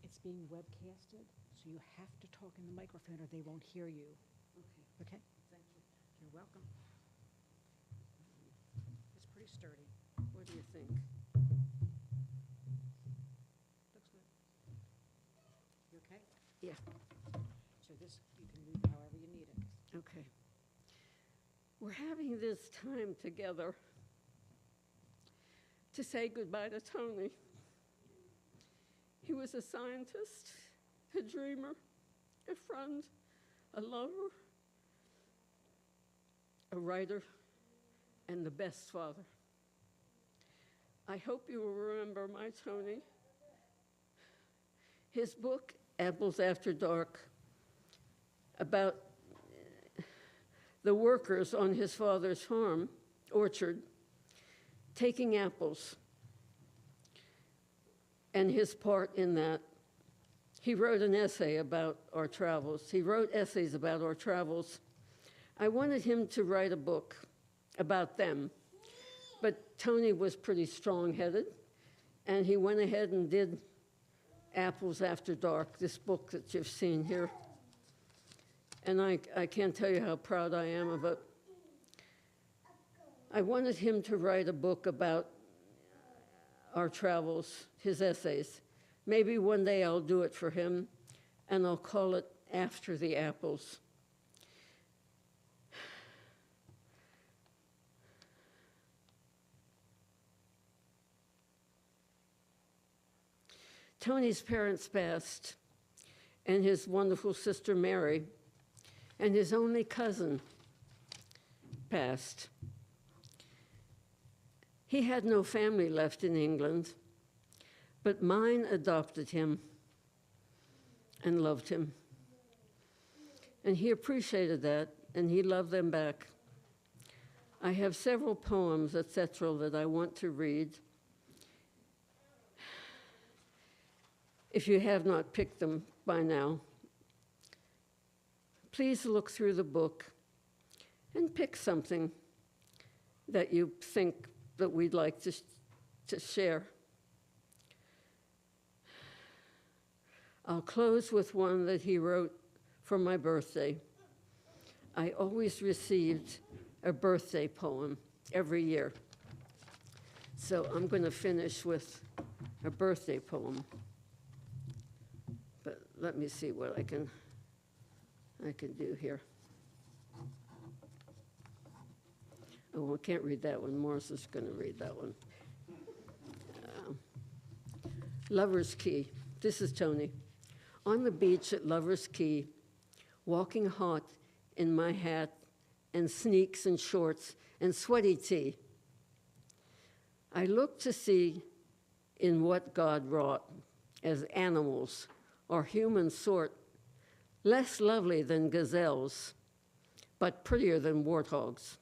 It's being webcasted, so you have to talk in the microphone or they won't hear you. Okay. Okay? Thank you. You're welcome. It's pretty sturdy. What do you think? Looks good. You okay? Yeah, So this, you can move it however you need it. okay. We're having this time together to say goodbye to Tony. He was a scientist, a dreamer, a friend, a lover, a writer, and the best father. I hope you will remember my Tony. His book, Apples After Dark, about the workers on his father's farm, orchard, taking apples, and his part in that. He wrote an essay about our travels. He wrote essays about our travels. I wanted him to write a book about them, but Tony was pretty strong-headed, and he went ahead and did Apples After Dark, this book that you've seen here. And I can't tell you how proud I am of it. I wanted him to write a book about our travels, his essays. Maybe one day I'll do it for him, and I'll call it After the Apples. Tony's parents passed, and his wonderful sister Mary, and his only cousin passed. He had no family left in England, but mine adopted him and loved him. And he appreciated that, and he loved them back. I have several poems, etc., that I want to read. If you have not picked them by now, please look through the book and pick something that you think that we'd like to share. I'll close with one that he wrote for my birthday. I always received a birthday poem every year. So I'm going to finish with a birthday poem. But let me see what I can do here. Oh, I can't read that one. Morris is going to read that one. Lover's Key. This is Tony. On the beach at Lover's Key, walking hot in my hat and sneaks and shorts and sweaty tee, I look to see in what God wrought as animals or human sort, less lovely than gazelles, but prettier than warthogs.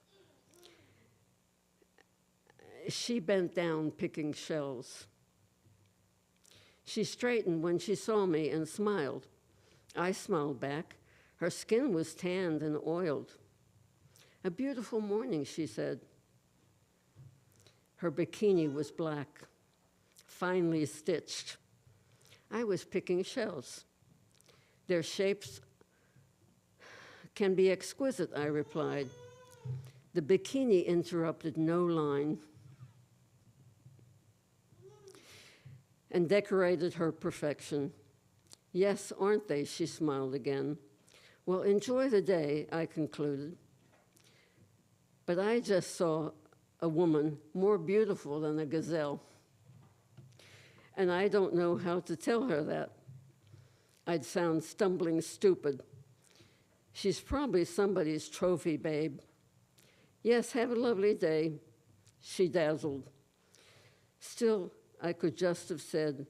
She bent down picking shells. She straightened when she saw me and smiled. I smiled back. Her skin was tanned and oiled. A beautiful morning, she said. Her bikini was black, finely stitched. I was picking shells. Their shapes can be exquisite, I replied. The bikini interrupted no line and decorated her perfection. Yes, aren't they? She smiled again. Well, enjoy the day, I concluded. But I just saw a woman more beautiful than a gazelle. And I don't know how to tell her that. I'd sound stumbling stupid. She's probably somebody's trophy babe. Yes, have a lovely day, she dazzled. Still, I could just have said,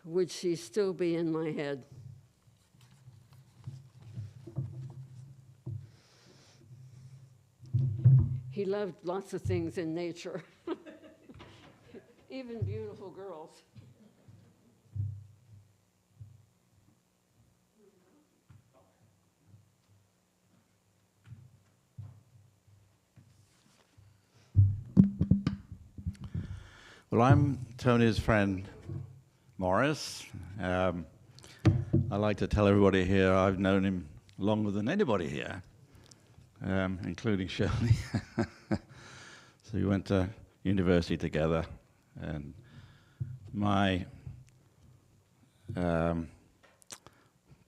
would she still be in my head? He loved lots of things in nature, even beautiful girls. Well, I'm Tony's friend, Morris. I like to tell everybody here I've known him longer than anybody here, including Shirley. So we went to university together, and my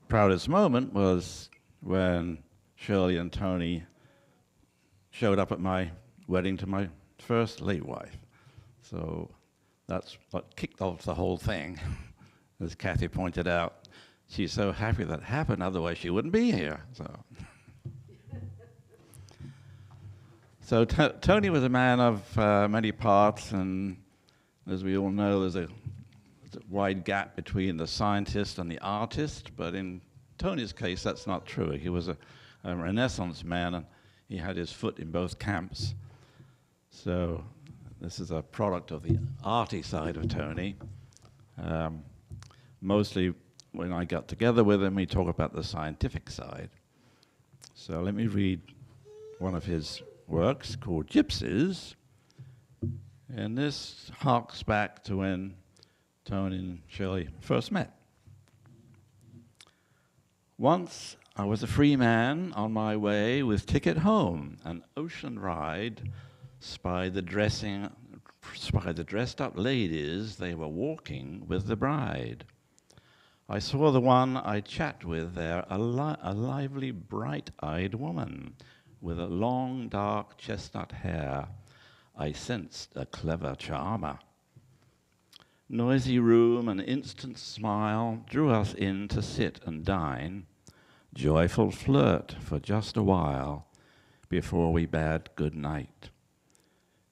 proudest moment was when Shirley and Tony showed up at my wedding to my first late wife. So that's what kicked off the whole thing. As Kathy pointed out, she's so happy that happened, otherwise she wouldn't be here. So Tony was a man of many parts, and as we all know, there's a wide gap between the scientist and the artist, but in Tony's case, that's not true. He was a Renaissance man, and he had his foot in both camps. So this is a product of the arty side of Tony. Mostly when I got together with him, we talk about the scientific side. So let me read one of his works called Gypsies. And this harks back to when Tony and Shirley first met. Once I was a free man on my way with ticket home, an ocean ride, spied the dressed up ladies, they were walking with the bride. I saw the one I chat with there, a lively, bright-eyed woman with a long, dark chestnut hair. I sensed a clever charmer. Noisy room, an instant smile drew us in to sit and dine. Joyful flirt for just a while before we bade good night.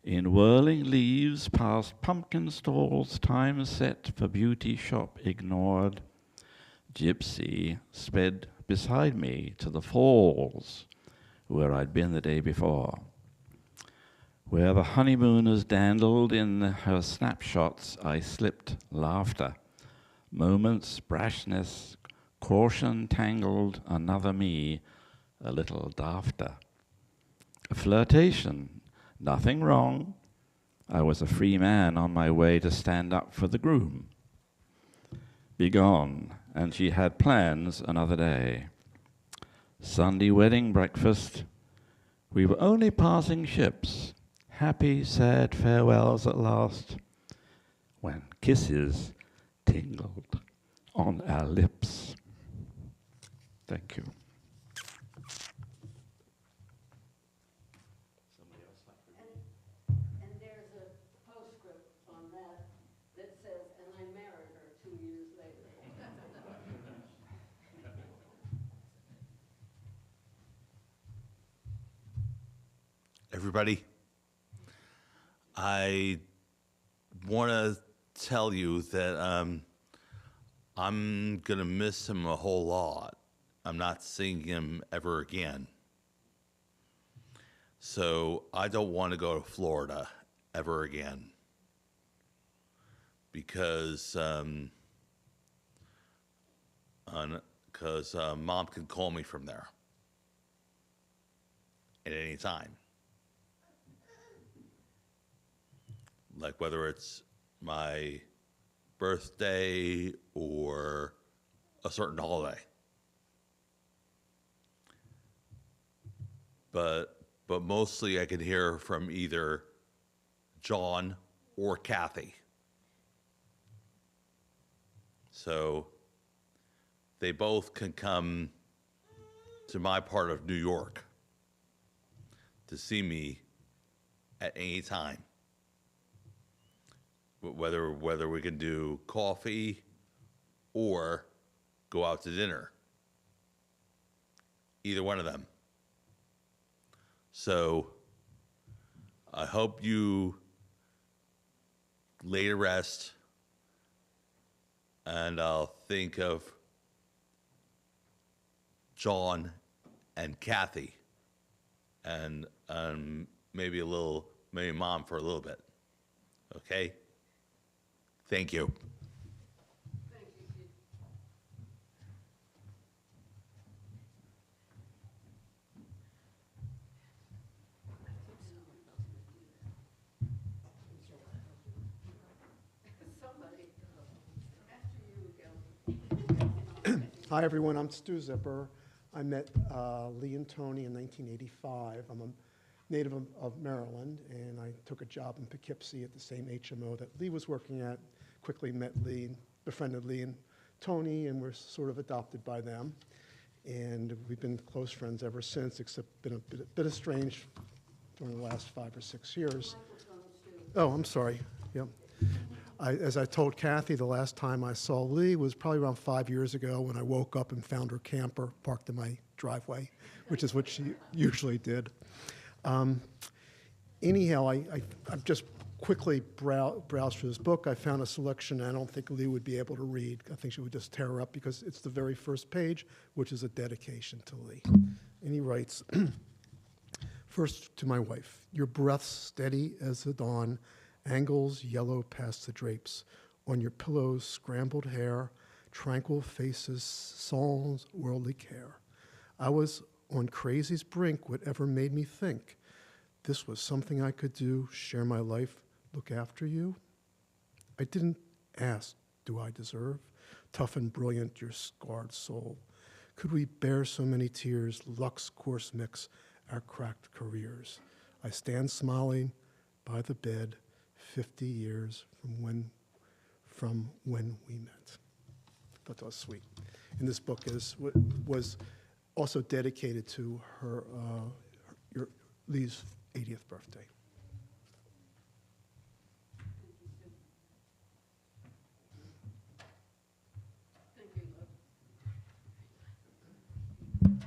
In whirling leaves past pumpkin stalls, time set for beauty shop ignored. Gypsy sped beside me to the falls where I'd been the day before. Where the honeymooners dandled in her snapshots, I slipped laughter. Moments, brashness, caution tangled another me, a little dafter. A flirtation, nothing wrong. I was a free man on my way to stand up for the groom. Begone, and she had plans another day. Sunday wedding breakfast. We were only passing ships. Happy, sad farewells at last, when kisses tingled on our lips. Thank you. And there's a postscript on that that says, and I married her 2 years later. Everybody, I want to tell you that I'm going to miss him a whole lot. I'm not seeing him ever again. So I don't want to go to Florida ever again. Because Mom can call me from there at any time. Like whether it's my birthday or a certain holiday. But mostly I can hear from either John or Kathy. So they both can come to my part of New York to see me at any time. Whether we can do coffee or go out to dinner. Either one of them. So I hope you lay to rest, and I'll think of John and Kathy and maybe Mom for a little bit. Okay? Thank you. Thank you, Keith. Somebody. Hi, everyone. I'm Stu Zipper. I met Lee and Tony in 1985. I'm a native of Maryland, and I took a job in Poughkeepsie at the same HMO that Lee was working at. Quickly met Lee, befriended Lee and Tony, and were sort of adopted by them. And we've been close friends ever since, except been a bit estranged during the last 5 or 6 years. Oh, I'm sorry. Yep. As I told Kathy, the last time I saw Lee was probably around 5 years ago when I woke up and found her camper parked in my driveway, which is what she usually did. Anyhow, I've just quickly browsed through this book. I found a selection I don't think Lee would be able to read. I think she would just tear her up because it's the very first page, which is a dedication to Lee. And he writes, first to my wife, your breath steady as the dawn, angles yellow past the drapes. On your pillows, scrambled hair, tranquil faces, sans worldly care. I was on crazy's brink, whatever made me think this was something I could do, share my life, look after you. I didn't ask, do I deserve? Tough and brilliant, your scarred soul. Could we bear so many tears, luck's course mix, our cracked careers? I stand smiling by the bed, 50 years from when we met. I thought that was sweet. And this book was also dedicated to her, Lee's 80th birthday.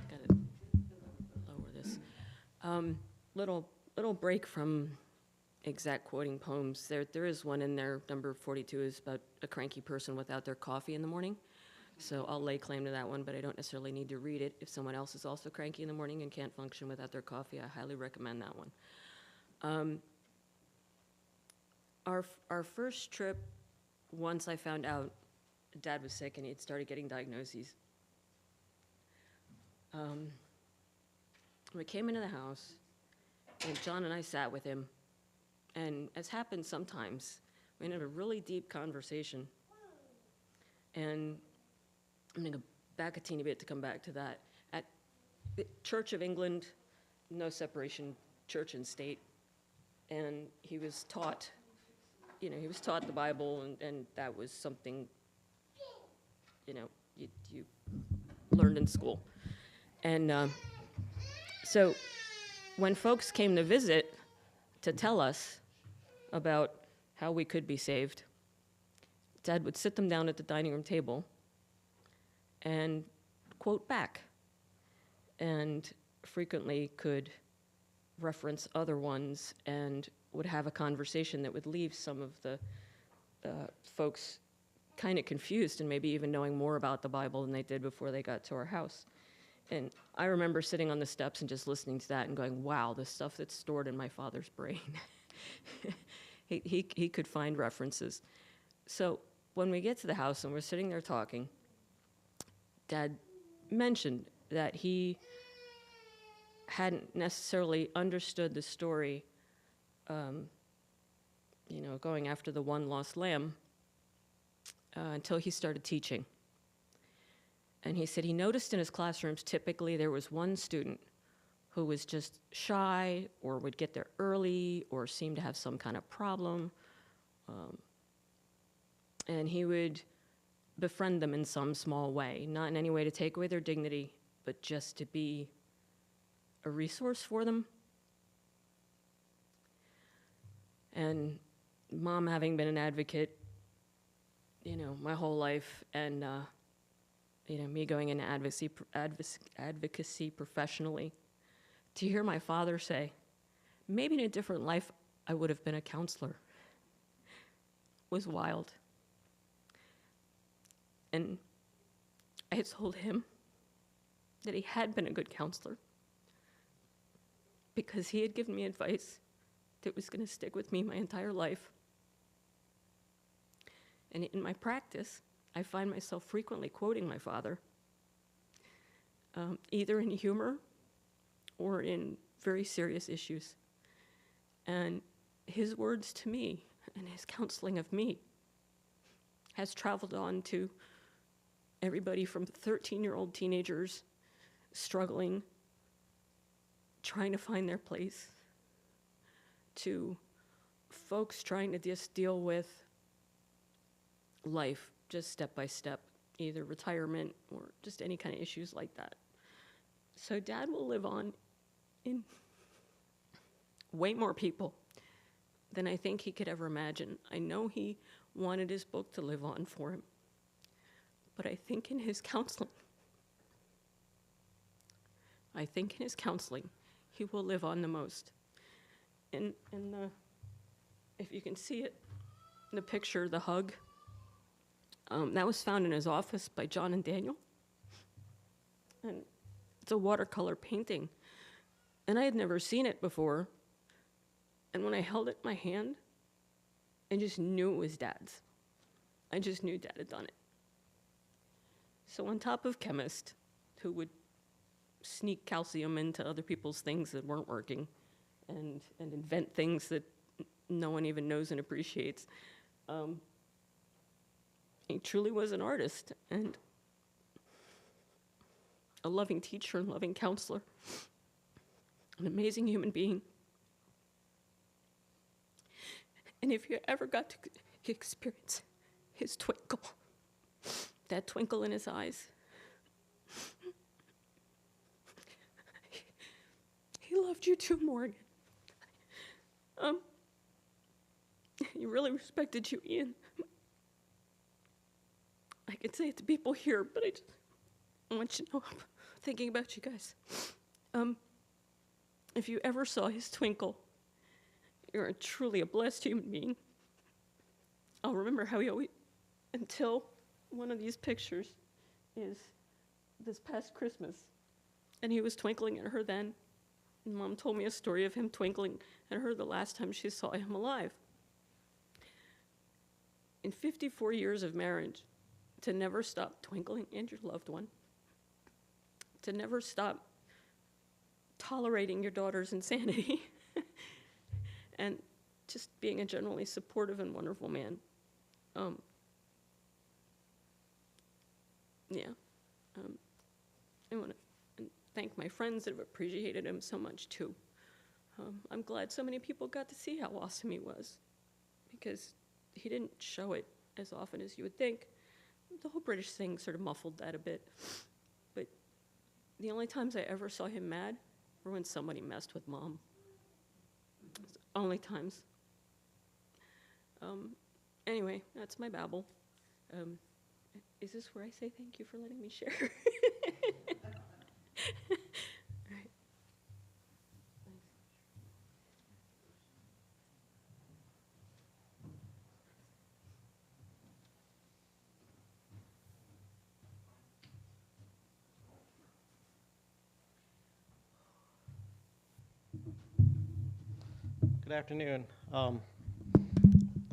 Gotta lower this. Little break from exact quoting poems. There is one in there, number 42, is about a cranky person without their coffee in the morning. So I'll lay claim to that one, but I don't necessarily need to read it. If someone else is also cranky in the morning and can't function without their coffee, I highly recommend that one. Our first trip, once I found out Dad was sick and he had started getting diagnoses, we came into the house, and John and I sat with him, and as happens sometimes, we had a really deep conversation. And I'm going to go back a teeny bit to come back to that. At the Church of England, no separation, church and state, and he was taught, he was taught the Bible, and that was something, you learned in school. And so when folks came to visit to tell us about how we could be saved, Dad would sit them down at the dining room table and quote back, and frequently could reference other ones and would have a conversation that would leave some of the folks kind of confused and maybe even knowing more about the Bible than they did before they got to our house. And I remember sitting on the steps and just listening to that and going, wow, the stuff that's stored in my father's brain. He could find references. So when we get to the house and we're sitting there talking, Dad mentioned that he hadn't necessarily understood the story, going after the one lost lamb until he started teaching. And he said he noticed in his classrooms typically there was one student who was just shy or would get there early or seemed to have some kind of problem. And he would befriend them in some small way, not in any way to take away their dignity, but just to be a resource for them. And Mom, having been an advocate, my whole life, and me going into advocacy professionally, to hear my father say, maybe in a different life I would have been a counselor, was wild. And I had told him that he had been a good counselor because he had given me advice that was going to stick with me my entire life. And in my practice, I find myself frequently quoting my father, either in humor or in very serious issues. And his words to me and his counseling of me has traveled on to everybody from 13-year-old teenagers struggling, trying to find their place, to folks trying to just deal with life just step by step, either retirement or just any kind of issues like that. So Dad will live on in way more people than I think he could ever imagine. I know he wanted his book to live on for him, but I think in his counseling, he will live on the most. And if you can see it, the picture, the hug, that was found in his office by John and Daniel. And it's a watercolor painting. And I had never seen it before. And when I held it in my hand, I just knew it was Dad's. I just knew Dad had done it. So on top of chemist, who would sneak calcium into other people's things that weren't working and invent things that no one even knows and appreciates, he truly was an artist and a loving teacher and loving counselor, an amazing human being. And if you ever got to experience his twinkle, that twinkle in his eyes, he loved you too, Morgan. He really respected you, Ian. I can say it to people here, but I want you to know I'm thinking about you guys. If you ever saw his twinkle, you're truly a blessed human being. I'll remember how he always, until one of these pictures is this past Christmas, and he was twinkling at her then. And Mom told me a story of him twinkling at her the last time she saw him alive. In 54 years of marriage, to never stop twinkling at your loved one, to never stop tolerating your daughter's insanity, and just being a generally supportive and wonderful man. I want to thank my friends that have appreciated him so much too. I'm glad so many people got to see how awesome he was, because he didn't show it as often as you would think. The whole British thing sort of muffled that a bit. But the only times I ever saw him mad were when somebody messed with Mom. It's the only times. Anyway, that's my babble. Is this where I say thank you for letting me share? All right. Good afternoon.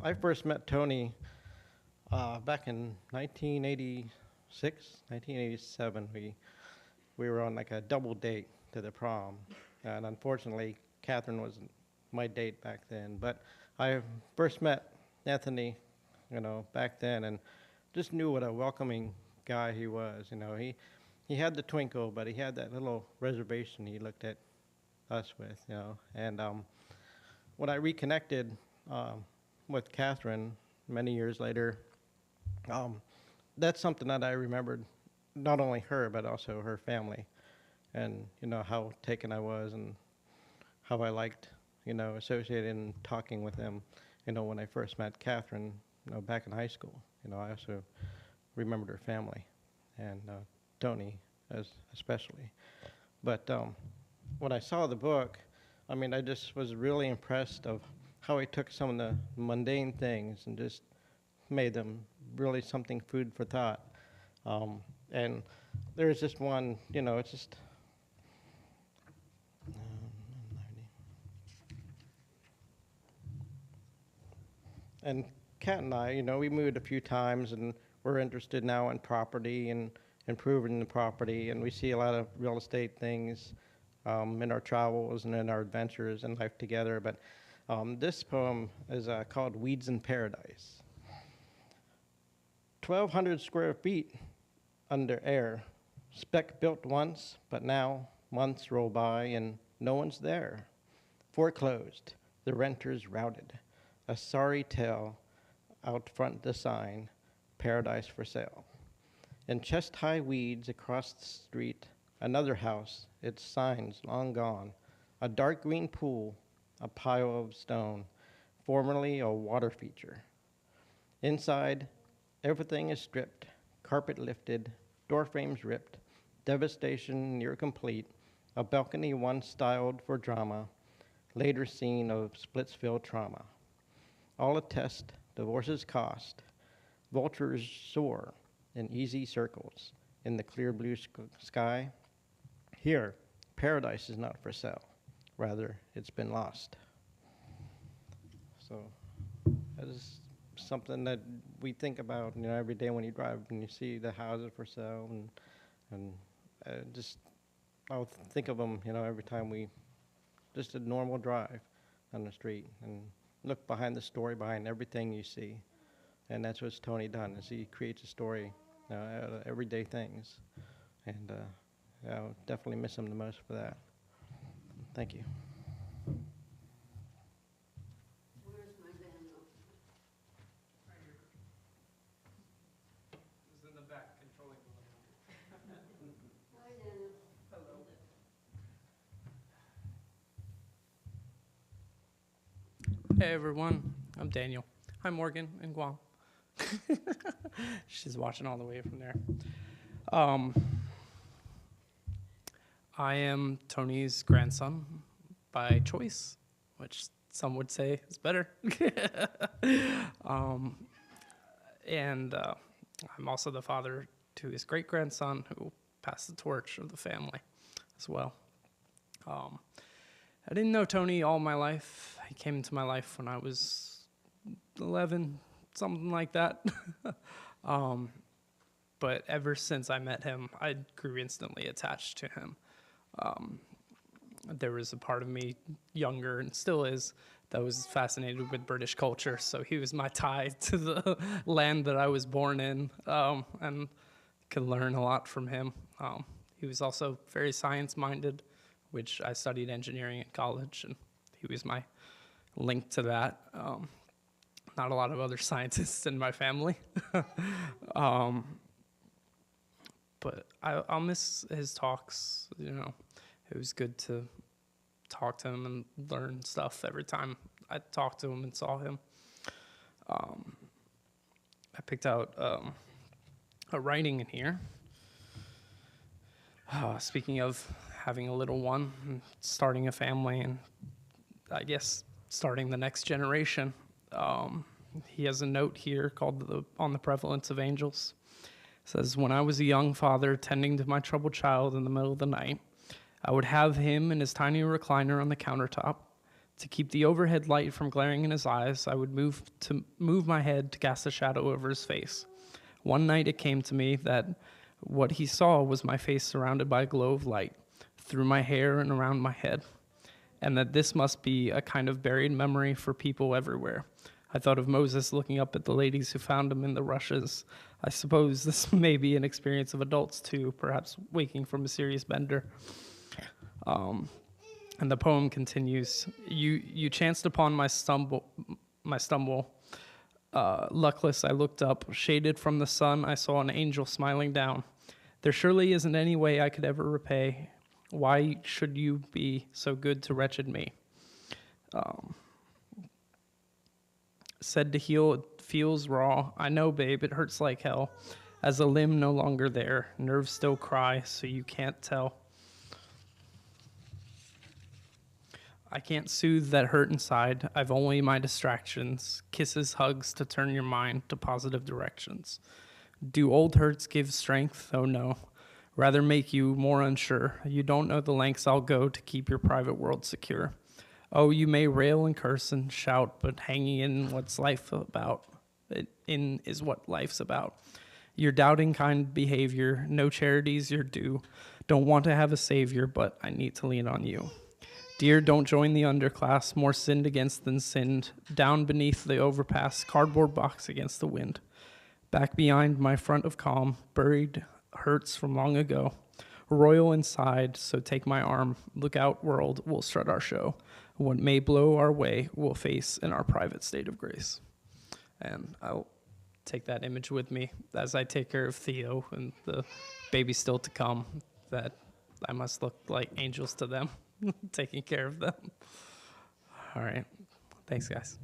I first met Tony back in 1986, 1987. We were on like a double date to the prom, and unfortunately, Catherine wasn't my date back then. But I first met Anthony, back then, and just knew what a welcoming guy he was. He had the twinkle, but he had that little reservation he looked at us with, and when I reconnected with Catherine many years later, that's something that I remembered, not only her, but also her family, and, how taken I was and how I liked, associating and talking with them, when I first met Catherine, back in high school. I also remembered her family, and Tony especially. But when I saw the book, I just was really impressed of how he took some of the mundane things and just made them really something food for thought. And there's just one, it's just, and Kat and I, we moved a few times, and we're interested now in property and improving the property, and we see a lot of real estate things in our travels and in our adventures and life together. But this poem is called Weeds in Paradise. 1,200 square feet under air. Spec built once, but now months roll by and no one's there. Foreclosed, the renters routed. A sorry tale out front the sign, paradise for sale. In chest-high weeds across the street, another house, its signs long gone. A dark green pool, a pile of stone, formerly a water feature. Inside, everything is stripped, carpet lifted, door frames ripped, devastation near complete, a balcony once styled for drama, later scene of Splitsville trauma. All attest divorce's cost, vultures soar in easy circles in the clear blue sky. Here, paradise is not for sale, rather it's been lost. So that is something that we think about, every day when you drive and you see the houses for sale, and just I'll think of them, every time just a normal drive on the street and look behind the story, behind everything you see, and that's what Tony done. Is he creates a story out of everyday things, and I'll definitely miss him the most for that. Thank you. Hey everyone, I'm Daniel. Hi Morgan in Guam. She's watching all the way from there. I am Tony's grandson by choice, which some would say is better. And I'm also the father to his great-grandson who passed the torch of the family as well. I didn't know Tony all my life. He came into my life when I was 11, something like that. But ever since I met him, I grew instantly attached to him. There was a part of me, younger and still is, that was fascinated with British culture. So he was my tie to the land that I was born in, and could learn a lot from him. He was also very science-minded, which I studied engineering at college, and he was my link to that. Not a lot of other scientists in my family. But I'll miss his talks, It was good to talk to him and learn stuff every time I talked to him and saw him. I picked out a writing in here. Speaking of having a little one, and starting a family, and I guess starting the next generation. He has a note here called On the Prevalence of Angels. It says, when I was a young father tending to my troubled child in the middle of the night, I would have him in his tiny recliner on the countertop. To keep the overhead light from glaring in his eyes, I would move my head to cast a shadow over his face. One night it came to me that what he saw was my face surrounded by a glow of light through my hair and around my head, and that this must be a kind of buried memory for people everywhere. I thought of Moses looking up at the ladies who found him in the rushes. I suppose this may be an experience of adults too, perhaps waking from a serious bender. And the poem continues, you chanced upon my stumble. Luckless, I looked up. Shaded from the sun, I saw an angel smiling down. There surely isn't any way I could ever repay. Why should you be so good to wretched me? Said to heal, it feels raw. I know, babe, it hurts like hell. As a limb no longer there, nerves still cry, so you can't tell. I can't soothe that hurt inside. I've only my distractions, kisses, hugs to turn your mind to positive directions. Do old hurts give strength? Oh no. Rather make you more unsure. You don't know the lengths I'll go to keep your private world secure. Oh, you may rail and curse and shout, but hanging in what's life about. In is what life's about. Your doubting kind behavior, no charities your due. Don't want to have a savior, but I need to lean on you. Dear, don't join the underclass, more sinned against than sinned. Down beneath the overpass, cardboard box against the wind. Back behind my front of calm, buried hurts from long ago. Royal inside, so take my arm. Look out, world, we'll strut our show. What may blow our way, we'll face in our private state of grace. And I'll take that image with me as I take care of Theo and the baby still to come, that I must look like angels to them, taking care of them. All right. Thanks, guys. Is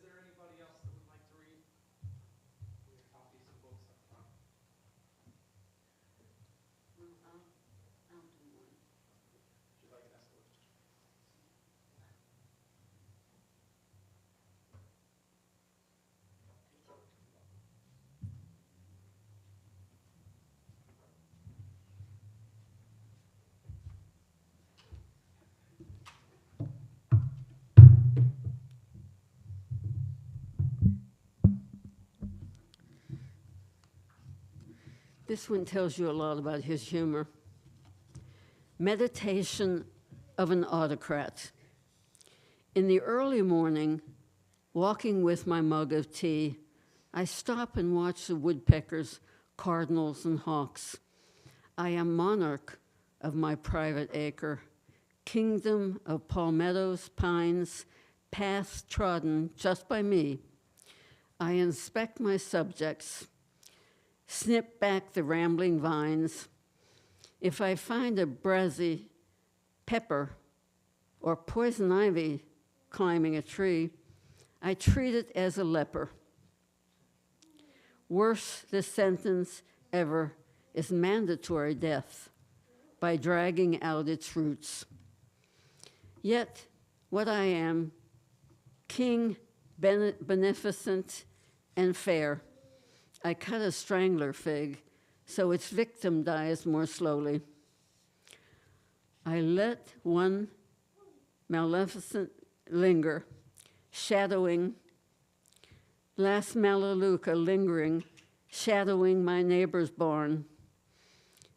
there anybody else that would like to read? We have copies of books up front. Would you like an escalation? This one tells you a lot about his humor. Meditation of an autocrat. In the early morning, walking with my mug of tea, I stop and watch the woodpeckers, cardinals, and hawks. I am monarch of my private acre, kingdom of palmettos, pines, paths trodden just by me. I inspect my subjects, snip back the rambling vines. If I find a brazy pepper or poison ivy climbing a tree, I treat it as a leper. Worse, the sentence ever is mandatory death by dragging out its roots. Yet, what I am, king, beneficent, and fair, I cut a strangler fig so its victim dies more slowly. I let one maleficent linger, shadowing, last Melaleuca lingering, shadowing my neighbor's barn.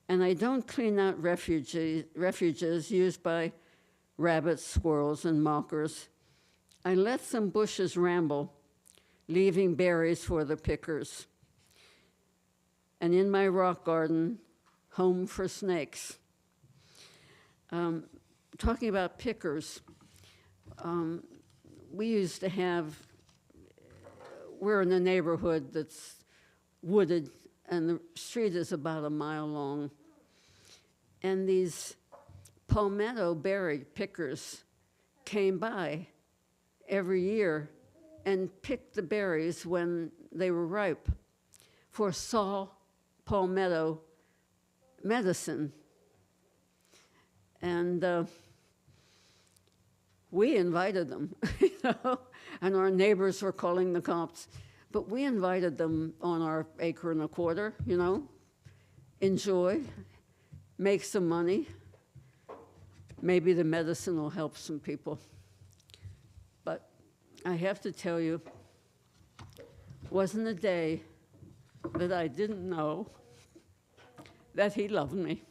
And I don't clean out refuges used by rabbits, squirrels, and mockers. I let some bushes ramble, leaving berries for the pickers. And in my rock garden, home for snakes. Talking about pickers, we used to have, we're in a neighborhood that's wooded, and the street is about a mile long. And these palmetto berry pickers came by every year and picked the berries when they were ripe for saw palmetto medicine. And we invited them, you know, and our neighbors were calling the cops. But we invited them on our acre and a quarter, you know, enjoy, make some money. Maybe the medicine will help some people. But I have to tell you, wasn't a day that I didn't know that he loved me.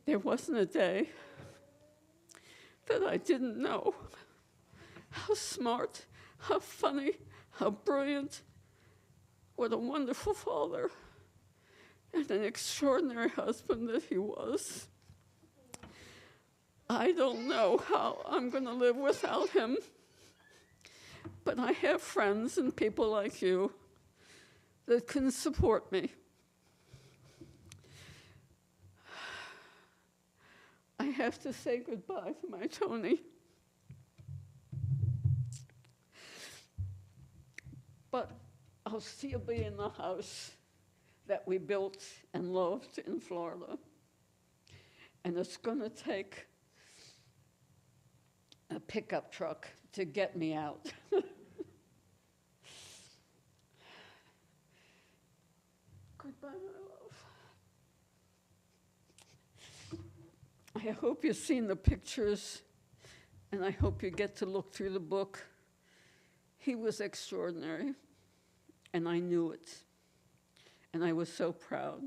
There wasn't a day that I didn't know how smart, how funny, how brilliant, what a wonderful father, and an extraordinary husband that he was. I don't know how I'm going to live without him, but I have friends and people like you that can support me. I have to say goodbye to my Tony. But I'll still be in the house that we built and loved in Florida. And it's going to take a pickup truck to get me out. Goodbye, my love. I hope you've seen the pictures, and I hope you get to look through the book. He was extraordinary, and I knew it, and I was so proud.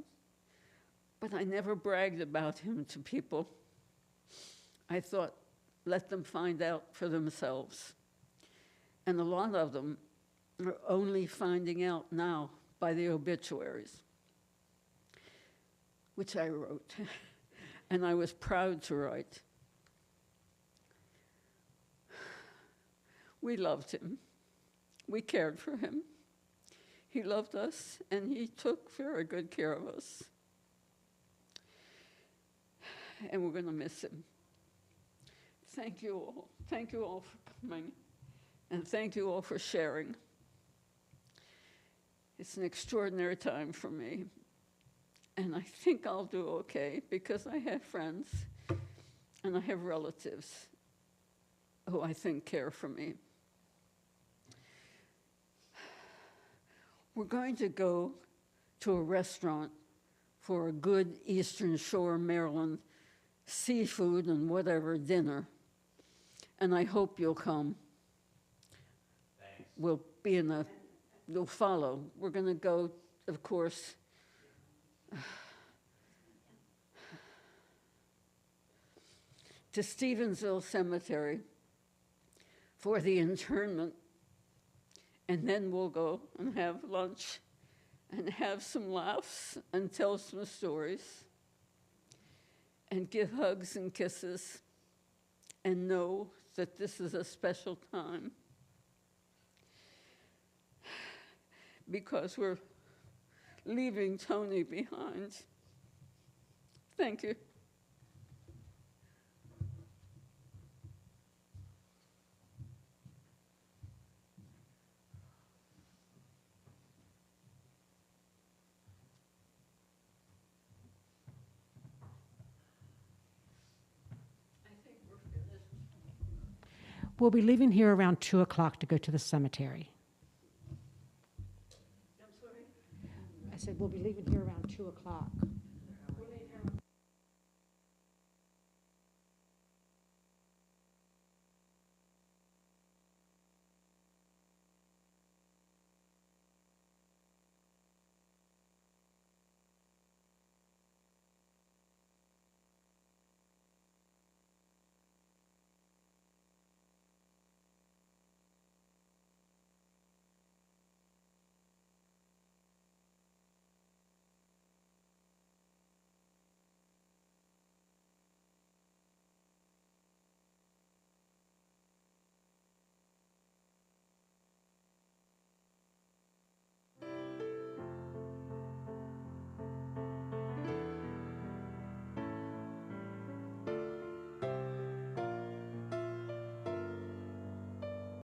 But I never bragged about him to people. I thought, let them find out for themselves. And a lot of them are only finding out now by the obituaries, which I wrote, and I was proud to write. We loved him. We cared for him. He loved us, and he took very good care of us. And we're going to miss him. Thank you all. Thank you all for coming, and thank you all for sharing. It's an extraordinary time for me, and I think I'll do okay because I have friends and I have relatives who I think care for me. We're going to go to a restaurant for a good Eastern Shore, Maryland seafood and whatever dinner, and I hope you'll come. Thanks. We'll be in a, you'll follow. We're going to go, of course, to Stevensville Cemetery for the internment, and then we'll go and have lunch and have some laughs and tell some stories and give hugs and kisses and know that this is a special time because we're leaving Tony behind. Thank you. We'll be leaving here around 2 o'clock to go to the cemetery. I'm sorry? I said we'll be leaving here around 2 o'clock.